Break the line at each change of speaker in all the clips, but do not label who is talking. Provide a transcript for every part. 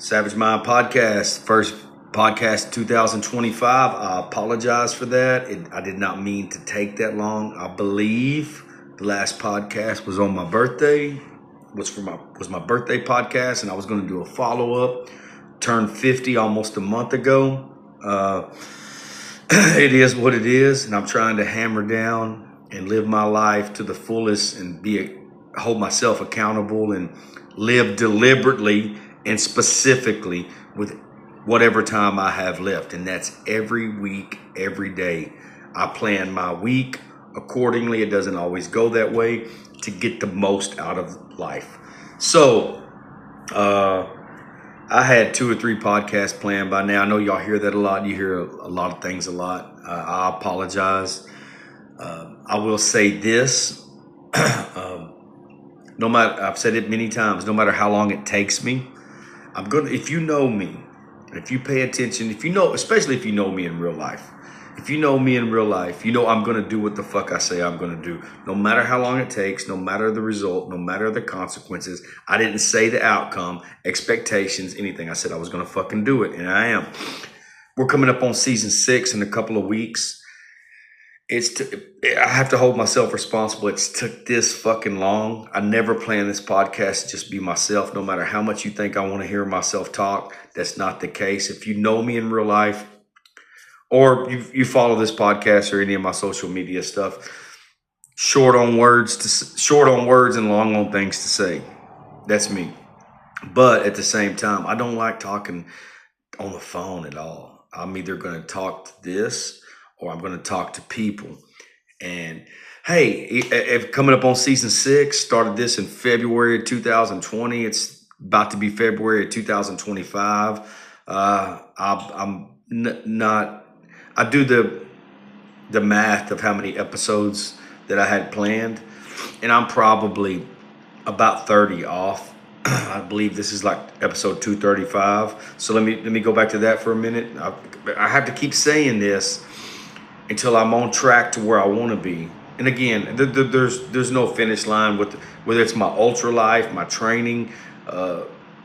Savage Mind Podcast, first podcast 2025. I apologize for that. I did not mean to take that long. I believe the last podcast was on my birthday. Was my birthday podcast, and I was going to do a follow up. Turned 50 almost a month ago. It is what it is, and I'm trying to hammer down and live my life to the fullest and hold myself accountable and live deliberately and specifically with whatever time I have left. And that's every week, every day. I plan my week accordingly. It doesn't always go that way to get the most out of life. So, I had 2 or 3 podcasts planned by now. I know y'all hear that a lot. You hear a lot of things a lot. I apologize. I will say this. No matter, I've said it many times, no matter how long it takes me, if you know me, if you pay attention, especially if you know me in real life, if you know me in real life, you know I'm going to do what the fuck I say I'm going to do. No matter how long it takes, no matter the result, no matter the consequences. I didn't say the outcome, expectations, anything. I said I was going to fucking do it, and I am. We're coming up on season 6 in a couple of weeks. I have to hold myself responsible. It's took this fucking long. I never planned this podcast to just be myself, no matter how much you think I want to hear myself talk. That's not the case. If you know me in real life, or you follow this podcast or any of my social media stuff, short on words and long on things to say. That's me. But at the same time, I don't like talking on the phone at all. I'm either going to talk to this or I'm going to talk to people. And hey, coming up on season 6, started this in February of 2020. It's about to be February of 2025. I do the math of how many episodes that I had planned, and I'm probably about 30 off. I believe this is like episode 235. So let me go back to that for a minute. I have to keep saying this until I'm on track to where I want to be. And again, there's no finish line with whether it's my ultra life, my training,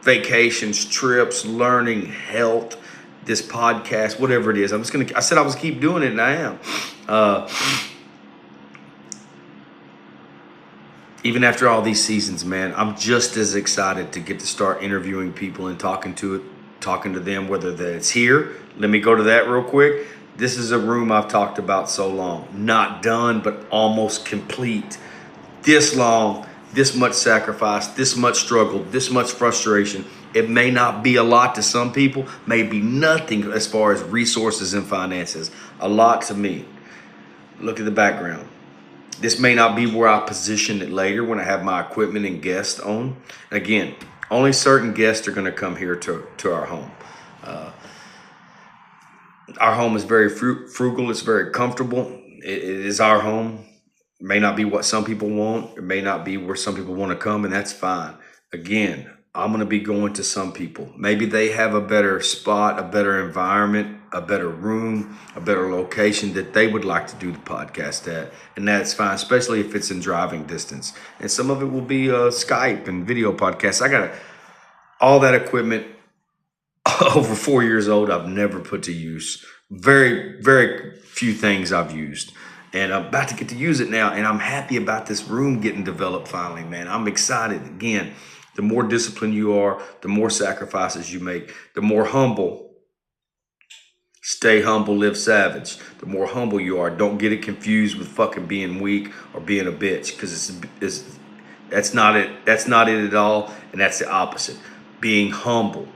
vacations, trips, learning, health, this podcast, whatever it is. I said I was keep doing it, and I am. Even after all these seasons, man, I'm just as excited to get to start interviewing people and talking to them, whether that's here. Let me go to that real quick. This is a room I've talked about so long. Not done, but almost complete. This long, this much sacrifice, this much struggle, this much frustration. It may not be a lot to some people, may be nothing as far as resources and finances. A lot to me. Look at the background. This may not be where I position it later when I have my equipment and guests on. Again, only certain guests are going to come here to our home. Our home is very frugal. It's very comfortable. It is our home. It may not be what some people want. It may not be where some people want to come, and that's fine. Again, I'm going to be going to some people. Maybe they have a better spot, a better environment, a better room, a better location that they would like to do the podcast at. And that's fine, especially if it's in driving distance. And some of it will be Skype and video podcasts. I got all that equipment over 4 years old. I've never put to use. Very, very few things I've used. And I'm about to get to use it now. And I'm happy about this room getting developed finally, man. I'm excited. Again, the more disciplined you are, the more sacrifices you make, the more humble. Stay humble, live savage. The more humble you are, don't get it confused with fucking being weak or being a bitch, because that's not it. That's not it at all, and that's the opposite. Being humble,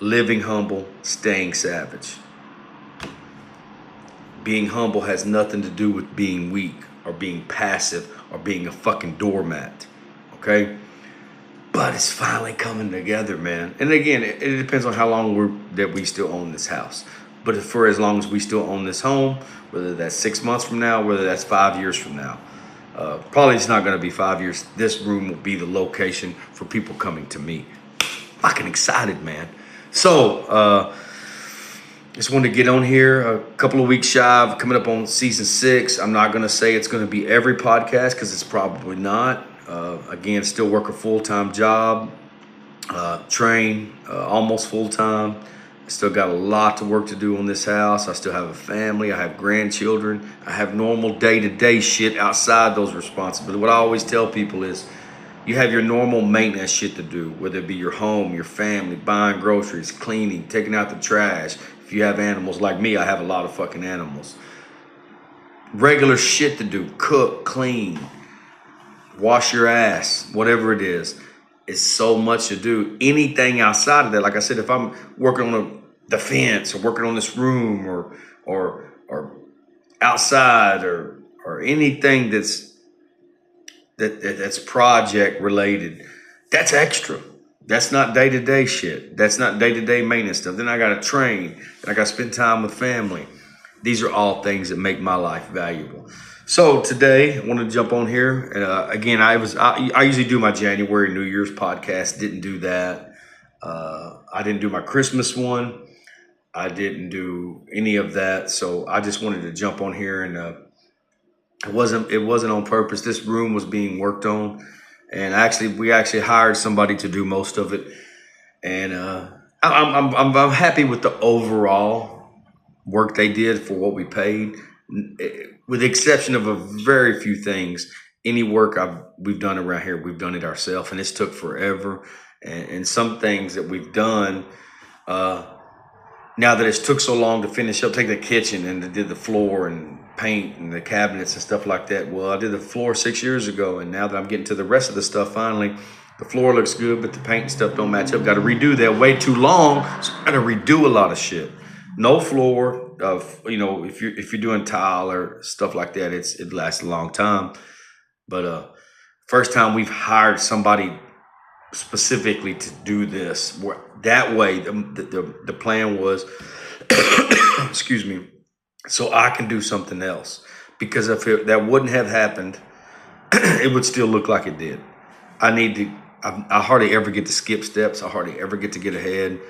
living humble, staying savage. Being humble has nothing to do with being weak or being passive or being a fucking doormat. Okay? But it's finally coming together, man. And again, it depends on how long we still own this house. But for as long as we still own this home, whether that's 6 months from now, whether that's 5 years from now, probably it's not going to be 5 years. This room will be the location for people coming to me. Fucking excited, man. So, just wanted to get on here a couple of weeks shy of coming up on season 6. I'm not going to say it's going to be every podcast, because it's probably not. Again, still work a full-time job. train almost full time. I still got a lot of work to do on this house. I still have a family. I have grandchildren. I have normal day-to-day shit outside those responsibilities. What I always tell people is you have your normal maintenance shit to do, whether it be your home, your family, buying groceries, cleaning, taking out the trash. If you have animals like me, I have a lot of fucking animals. Regular shit to do, cook, clean, wash your ass, whatever it is. It's so much to do. Anything outside of that, like I said, if I'm working on the fence or working on this room or outside or anything that's project related, that's extra. That's not day to day shit. That's not day to day maintenance stuff. Then I got to train. Then I got to spend time with family. These are all things that make my life valuable. So today I want to jump on here. Again, I usually do my January New Year's podcast. Didn't do that. I didn't do my Christmas one. I didn't do any of that. So I just wanted to jump on here, and it wasn't on purpose. This room was being worked on, and we actually hired somebody to do most of it. And I'm happy with the overall work they did for what we paid, with the exception of a very few things. Any work we've done around here, we've done it ourselves, and it's took forever. And some things that we've done, now that it's took so long to finish up, take the kitchen and did the floor and paint and the cabinets and stuff like that. Well, I did the floor 6 years ago, and now that I'm getting to the rest of the stuff, finally, the floor looks good, but the paint and stuff don't match up. Got to redo that. Way too long, so got to redo a lot of shit. No floor. If you're doing tile or stuff like that, it lasts a long time. But first time we've hired somebody specifically to do this. That way, the plan was, excuse me, so I can do something else. Because if that wouldn't have happened, it would still look like it did. I hardly ever get to skip steps. I hardly ever get to get ahead.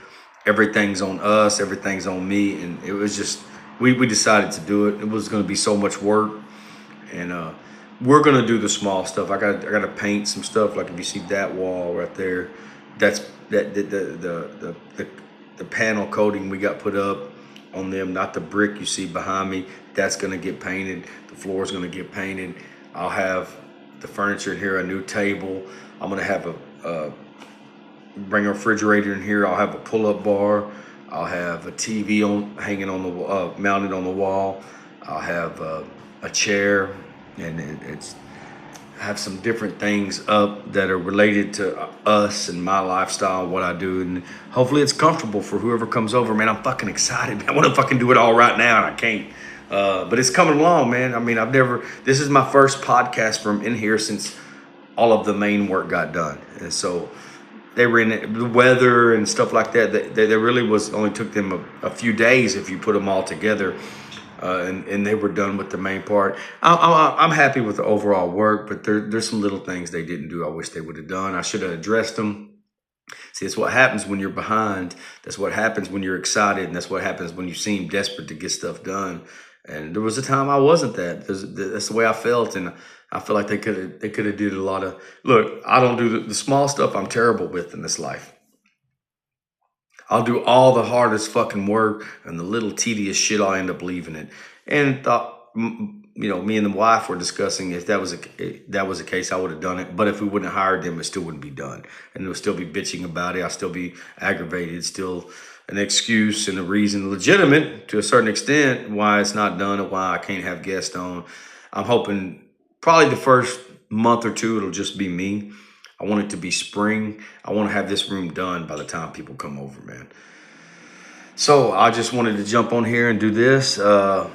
Everything's on us. Everything's on me. And it was just, we decided to do it. It was going to be so much work. And we're going to do the small stuff. I got to paint some stuff. Like if you see that wall right there, that's the panel coating we got put up on them, not the brick you see behind me. That's going to get painted. The floor is going to get painted. I'll have the furniture in here, a new table. I'm going to have bring a refrigerator in here. I'll have a pull-up bar. I'll have a TV hanging on the mounted on the wall. I'll have a chair, and it's have some different things up that are related to us and my lifestyle, what I do, and hopefully it's comfortable for whoever comes over. Man, I'm fucking excited. Man, I want to fucking do it all right now, and I can't. But it's coming along, man. I mean, this is my first podcast from in here since all of the main work got done. And so they were in the weather and stuff like that. They really only took them a few days if you put them all together. And they were done with the main part. I'm happy with the overall work, but there's some little things they didn't do I wish they would have done. I should have addressed them. See, it's what happens when you're behind. That's what happens when you're excited, and that's what happens when you seem desperate to get stuff done. And there was a time I wasn't that. That's the way I felt, and I feel like they could have did a lot of. Look, I don't do the small stuff. I'm terrible with in this life. I'll do all the hardest fucking work, and the little tedious shit, I'll end up leaving it. And me and the wife were discussing if that was the case, I would have done it. But if we wouldn't have hired them, it still wouldn't be done, and it would still be bitching about it. I'll still be aggravated. It's still an excuse and a reason, legitimate to a certain extent, why it's not done and why I can't have guests on. I'm hoping probably the first month or two it'll just be me. I want it to be spring. I want to have this room done by the time people come over, man. So I just wanted to jump on here and do this, talk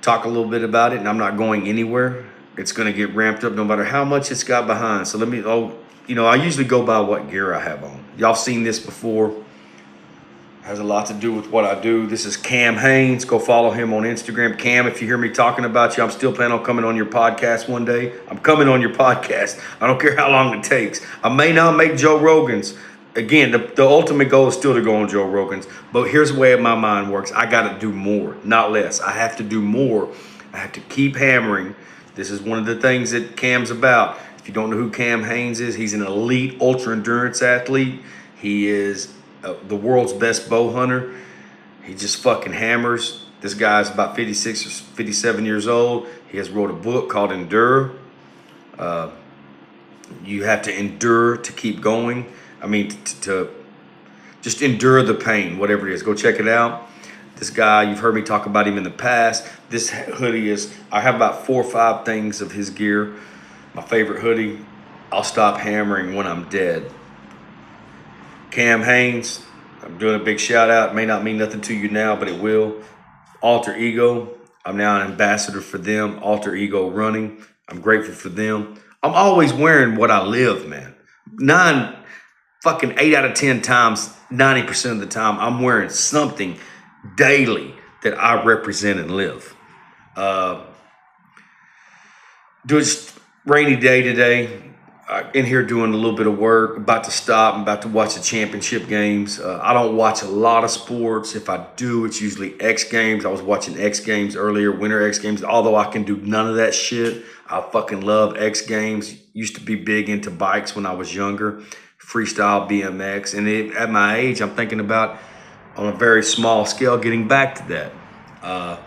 a little bit about it, and I'm not going anywhere. It's going to get ramped up no matter how much it's got behind. So I usually go by what gear I have on. Y'all seen this before. Has a lot to do with what I do. This is Cam Haynes. Go follow him on Instagram. Cam, if you hear me talking about you, I'm still planning on coming on your podcast one day. I'm coming on your podcast. I don't care how long it takes. I may not make Joe Rogan's. Again, the ultimate goal is still to go on Joe Rogan's. But here's the way my mind works. I got to do more, not less. I have to do more. I have to keep hammering. This is one of the things that Cam's about. If you don't know who Cam Hanes is, he's an elite ultra endurance athlete. He is the world's best bow hunter. He just fucking hammers. This guy's about 56 or 57 years old. He has wrote a book called Endure. You have to endure to keep going. I mean, to just endure the pain, whatever it is. Go check it out. This guy, you've heard me talk about him in the past. This hoodie is, I have about 4 or 5 things of his gear. My favorite hoodie, I'll stop hammering when I'm dead. Cam Hanes, I'm doing a big shout out. It may not mean nothing to you now, but it will. Alter Ego, I'm now an ambassador for them. Alter Ego Running, I'm grateful for them. I'm always wearing what I live, man. 8 out of 10 times, 90% of the time, I'm wearing something daily that I represent and live. Just rainy day today. In here doing a little bit of work. About to stop. I'm about to watch the championship games. I don't watch a lot of sports. If I do, it's usually X Games. I was watching X Games earlier, Winter X Games. Although I can do none of that shit, I fucking love X Games. Used to be big into bikes when I was younger. Freestyle BMX. And at my age, I'm thinking about, on a very small scale, getting back to that. A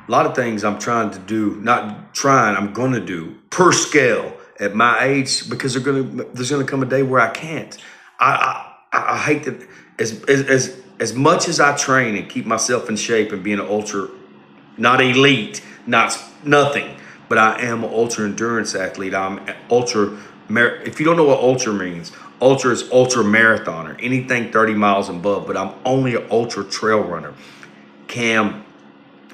lot of things I'm trying to do, not trying, I'm going to do per scale at my age, because there's gonna come a day where I can't. I hate that. As much as I train and keep myself in shape and being an ultra, not elite, not nothing, but I am an ultra endurance athlete. I'm ultra. If you don't know what ultra means, ultra is ultra marathoner, anything 30 miles and above. But I'm only an ultra trail runner. Cam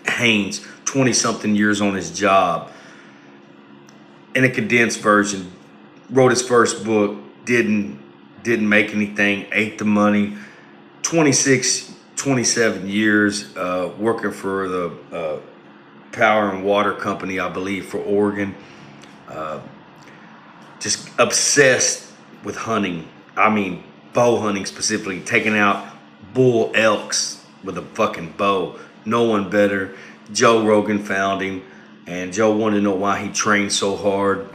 Hanes, 20-something years on his job. In a condensed version, wrote his first book, didn't make anything, ate the money. 26, 27 years working for the power and water company, I believe, for Oregon. Just obsessed with hunting. I mean, bow hunting specifically, taking out bull elks with a fucking bow. No one better. Joe Rogan found him. And Joe wanted to know why he trained so hard.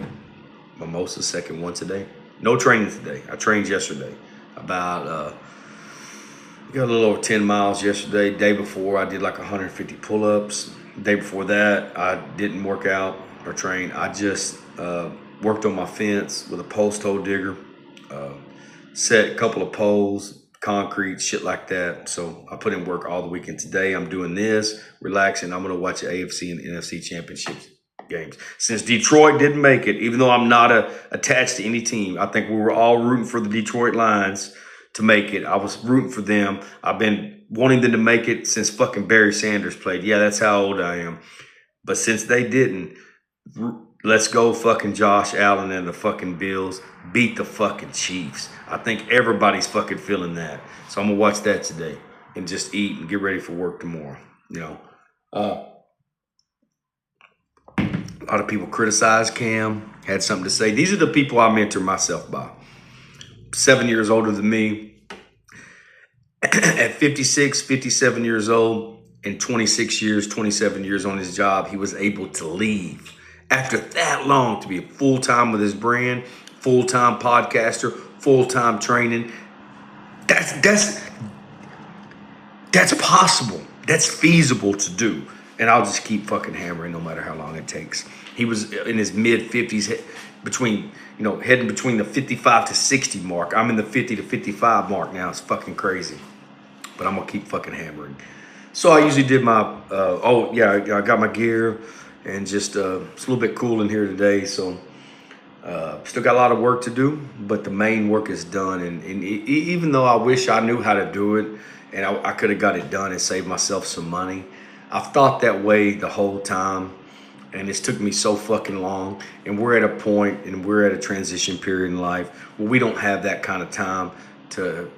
Mimosa, second one today. No training today. I trained yesterday. Got a little over 10 miles yesterday. Day before, I did like 150 pull-ups. Day before that, I didn't work out or train. I just worked on my fence with a post hole digger. Set a couple of poles, concrete, shit like that. So I put in work all the weekend. Today I'm doing this, relaxing. I'm going to watch the AFC and NFC championships games. Since Detroit didn't make it, even though I'm not attached to any team, I think we were all rooting for the Detroit Lions to make it. I was rooting for them. I've been wanting them to make it since fucking Barry Sanders played. Yeah, that's how old I am. But since they didn't, let's go fucking Josh Allen and the fucking Bills beat the fucking Chiefs. I think everybody's fucking feeling that. So I'm gonna watch that today and just eat and get ready for work tomorrow. You know, a lot of people criticize Cam, had something to say. These are the people I mentor myself by. 7 years older than me. At 56, 57 years old, and 26 years, 27 years on his job, he was able to leave after that long to be full-time with his brand, full-time podcaster, full-time training. That's possible. That's feasible to do. And I'll just keep fucking hammering no matter how long it takes. He was in his mid-50s, heading between the 55 to 60 mark. I'm in the 50 to 55 mark now. It's fucking crazy. But I'm going to keep fucking hammering. So I usually did my, I got my gear. And just it's a little bit cool in here today, so still got a lot of work to do, but the main work is done. And even though I wish I knew how to do it, and I could have got it done and saved myself some money, I've thought that way the whole time, and it's took me so fucking long. And we're at a point, and we're at a transition period in life where we don't have that kind of time to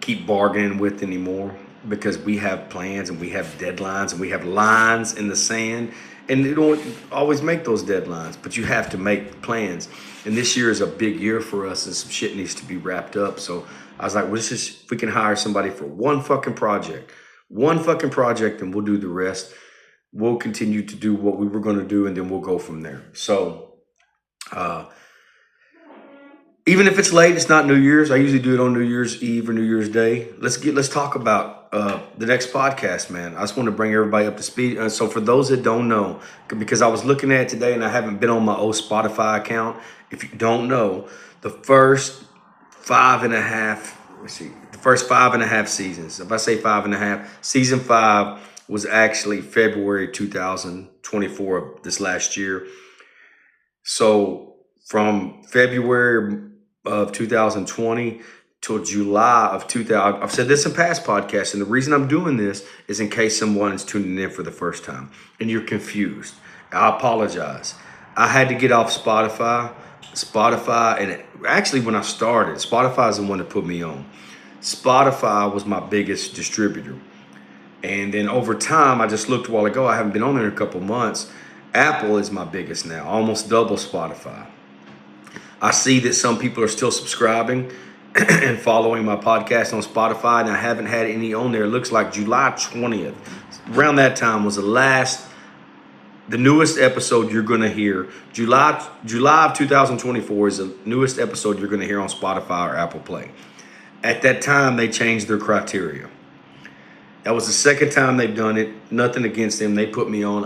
keep bargaining with anymore. Because we have plans and we have deadlines and we have lines in the sand, and you don't always make those deadlines, but you have to make plans. And this year is a big year for us, and some shit needs to be wrapped up. So I was like, well, if we can hire somebody for one fucking project, and we'll do the rest. we'll continue to do what we were going to do, and then we'll go from there. So, uh, even if it's late, it's not New Year's. I usually do it on New Year's Eve or New Year's Day. Let's talk about the next podcast, man. I just want to bring everybody up to speed. So for those that don't know, because I was looking at it today and I haven't been on my old Spotify account. If you don't know, the first five and a half. Let's see, the first 5.5 seasons. If I say 5.5, season 5 was actually February 2024 of this last year. So from February of 2020 till July of 2000. I've said this in past podcasts, and the reason I'm doing this is in case someone is tuning in for the first time and you're confused. I apologize. I had to get off Spotify. And actually, when I started, Spotify is the one that put me on. Spotify was my biggest distributor. And then over time, I just looked a while ago, I haven't been on there in a couple months. Apple is my biggest now, almost double Spotify. I see that some people are still subscribing and following my podcast on Spotify, and I haven't had any on there. It looks like July 20th. Around that time was the newest episode you're going to hear. July of 2024 is the newest episode you're going to hear on Spotify or Apple Play. At that time, they changed their criteria. That was the second time they've done it. Nothing against them. They put me on.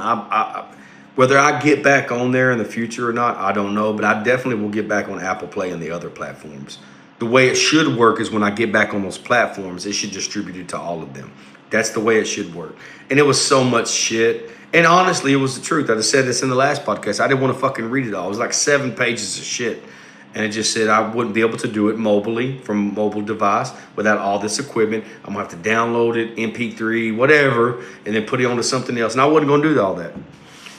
Whether I get back on there in the future or not, I don't know. But I definitely will get back on Apple Play and the other platforms. The way it should work is when I get back on those platforms, it should distribute it to all of them. That's the way it should work. And it was so much shit. And honestly, it was the truth. I just said this in the last podcast. I didn't want to fucking read it all. It was like 7 pages of shit. And it just said I wouldn't be able to do it mobily from a mobile device without all this equipment. I'm going to have to download it, MP3, whatever, and then put it onto something else. And I wasn't going to do all that.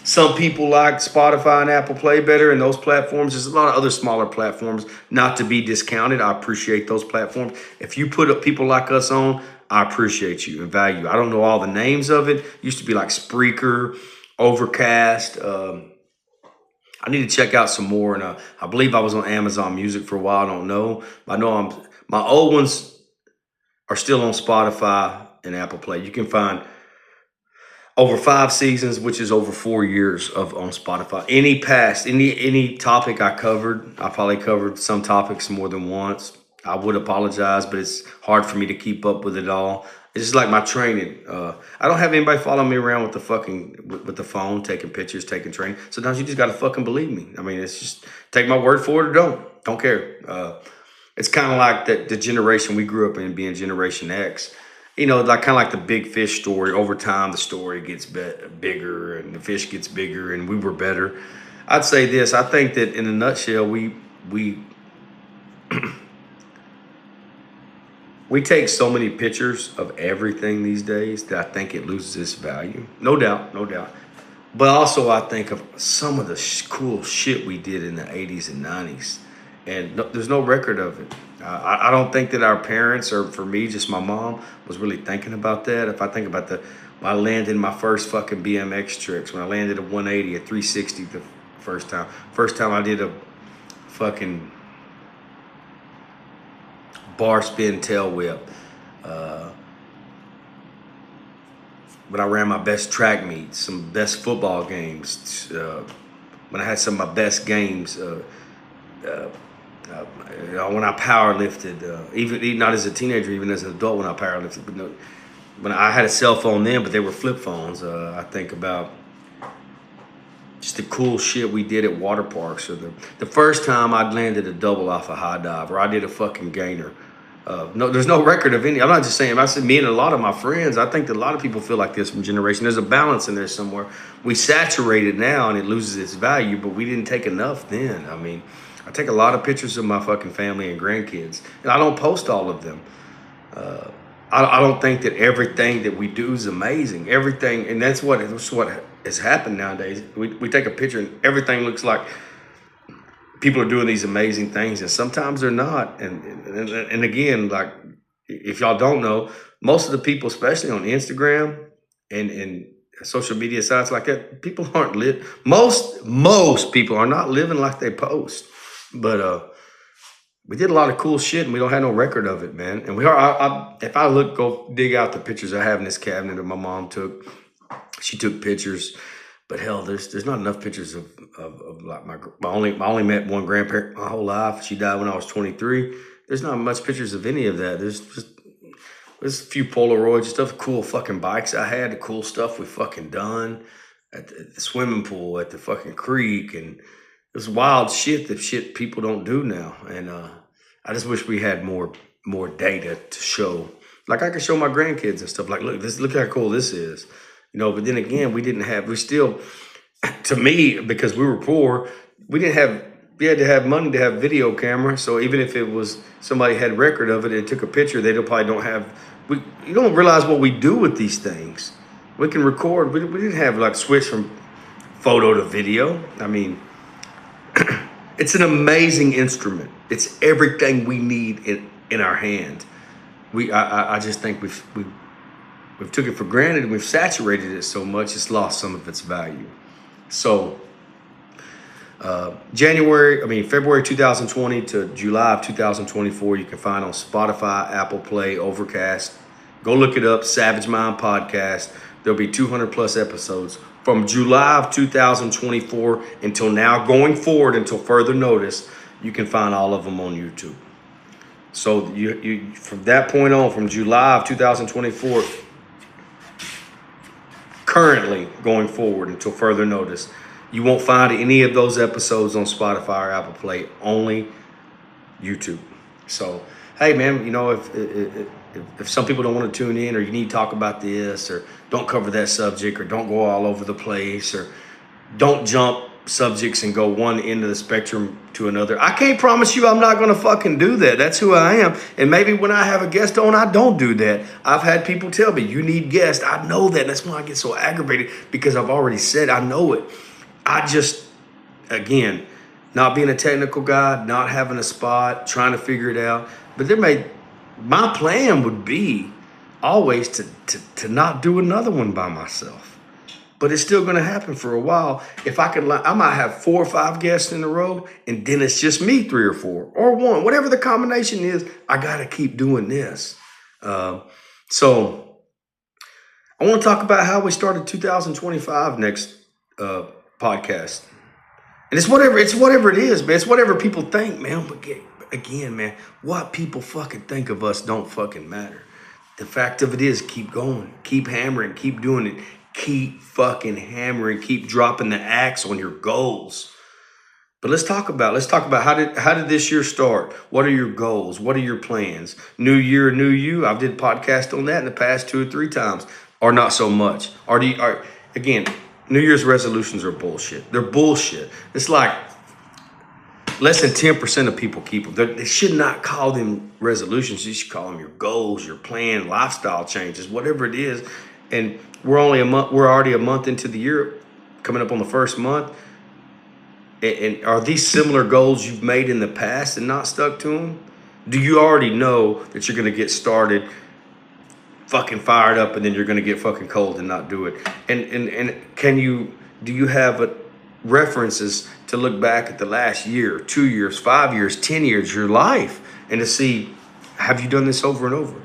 Some people like Spotify and Apple Play better, and those platforms. There's a lot of other smaller platforms, not to be discounted. I appreciate those platforms. If you put up people like us on, I appreciate you and value. I don't know all the names of it. Used to be like Spreaker, Overcast. I need to check out some more. And I believe I was on Amazon Music for a while. I don't know. I know my old ones are still on Spotify and Apple Play. You can find over 5 seasons, which is over 4 years of on Spotify. Any topic I covered, I probably covered some topics more than once. I would apologize, but it's hard for me to keep up with it all. It's just like my training. I don't have anybody following me around with the phone, taking pictures, taking training. Sometimes you just gotta fucking believe me. I mean, it's just take my word for it or don't care. It's kind of like the generation we grew up in, being Generation X. You know, like kind of like the big fish story. Over time, the story gets bigger, and the fish gets bigger, and we were better. I'd say this. I think that in a nutshell, we we take so many pictures of everything these days that I think it loses its value. No doubt, no doubt. But also, I think of some of the cool shit we did in the 80s and 90s. And there's no record of it. I don't think that our parents, or for me, just my mom, was really thinking about that. If I think about when I landed my first fucking BMX tricks, when I landed a 180, a 360 the first time I did a fucking bar spin tail whip. When I ran my best track meets, some best football games, when I had some of my best games, when I power lifted, even not as a teenager, even as an adult when I power lifted. But no, when I had a cell phone then, but they were flip phones. I think about just the cool shit we did at water parks, or the first time I landed a double off a high dive, or I did a fucking gainer. No, there's no record of any. I'm not just saying. I said me and a lot of my friends. I think that a lot of people feel like this from generation. There's a balance in there somewhere. We saturate it now, and it loses its value. But we didn't take enough then. I mean, I take a lot of pictures of my fucking family and grandkids, and I don't post all of them. I don't think that everything that we do is amazing. Everything, and that's what has happened nowadays. We take a picture, and everything looks like people are doing these amazing things, and sometimes they're not. And again, like, if y'all don't know, most of the people, especially on Instagram and social media sites like that, people aren't most people are not living like they post. But we did a lot of cool shit, and we don't have no record of it, man. And if I go dig out the pictures I have in this cabinet that my mom took, She took pictures, but hell, there's not enough pictures of like I only met one grandparent my whole life. She died when I was 23. There's not much pictures of any of that. There's a few Polaroids, stuff, cool fucking bikes I had, the cool stuff we fucking done at the swimming pool, at the fucking creek, and it was wild shit, the shit people don't do now. And I just wish we had more data to show. Like I could show my grandkids and stuff. Like, look how cool this is, you know. But then again, we still, to me, because we were poor, we didn't have. We had to have money to have video camera. So even if it was somebody had record of it and took a picture, they probably don't have. You don't realize what we do with these things. We can record. We didn't have like switch from photo to video. I mean, it's an amazing instrument. It's everything we need in our hand. I just think we've took it for granted and we've saturated it so much it's lost some of its value. So February 2020 to July of 2024, you can find on Spotify, Apple Play, Overcast. Go look it up, Savage Mind Podcast. There'll be 200 plus episodes from July of 2024 until now, going forward until further notice. You can find all of them on YouTube. So you from that point on, from July of 2024, currently going forward until further notice, you won't find any of those episodes on Spotify or Apple Play, only YouTube. So, hey man, you know, if some people don't want to tune in, or you need to talk about this, or don't cover that subject, or don't go all over the place, or don't jump subjects and go one end of the spectrum to another, I can't promise you I'm not going to fucking do that. That's who I am. And maybe when I have a guest on, I don't do that. I've had people tell me, you need guests. I know that. That's why I get so aggravated, because I've already said I know it. I just, again, not being a technical guy, not having a spot, trying to figure it out. But my plan would be always to not do another one by myself. But it's still going to happen for a while. If I might have 4 or 5 guests in a row, and then it's just me 3 or 4 or 1, whatever the combination is. I got to keep doing this. So I want to talk about how we started 2025 next podcast. And it's whatever it is, man. It's whatever people think, man. But again, man, what people fucking think of us don't fucking matter. The fact of it is, keep going, keep hammering, keep doing it. Keep fucking hammering, keep dropping the axe on your goals. But let's talk about how did this year start? What are your goals? What are your plans? New year, new you. I've did podcast on that in the past 2 or 3 times, or not so much. Again, New Year's resolutions are bullshit. They're bullshit. It's like less than 10% of people keep them. They should not call them resolutions. You should call them your goals, your plan, lifestyle changes, whatever it is. And we're already a month into the year, coming up on the first month. And are these similar goals you've made in the past and not stuck to them? Do you already know that you're going to get started fucking fired up, and then you're going to get fucking cold and not do it? And do you have references to look back at the last year, 2 years, 5 years, 10 years, your life, and to see, have you done this over and over?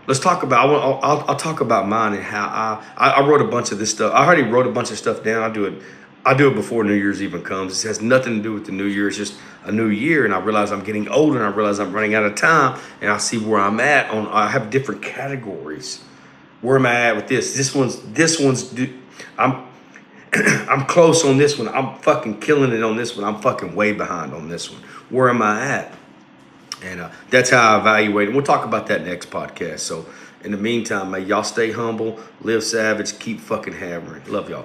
Let's talk about, I'll talk about mine and how I wrote a bunch of this stuff. I already wrote a bunch of stuff down. I do it before New Year's even comes. It has nothing to do with the New Year. It's just a new year. And I realize I'm getting older, and I realize I'm running out of time, and I see where I'm at I have different categories. Where am I at with this? I'm close on this one. I'm fucking killing it on this one. I'm fucking way behind on this one. Where am I at? And that's how I evaluate it. We'll talk about that next podcast. So in the meantime, man, y'all stay humble, live savage, keep fucking hammering. Love y'all.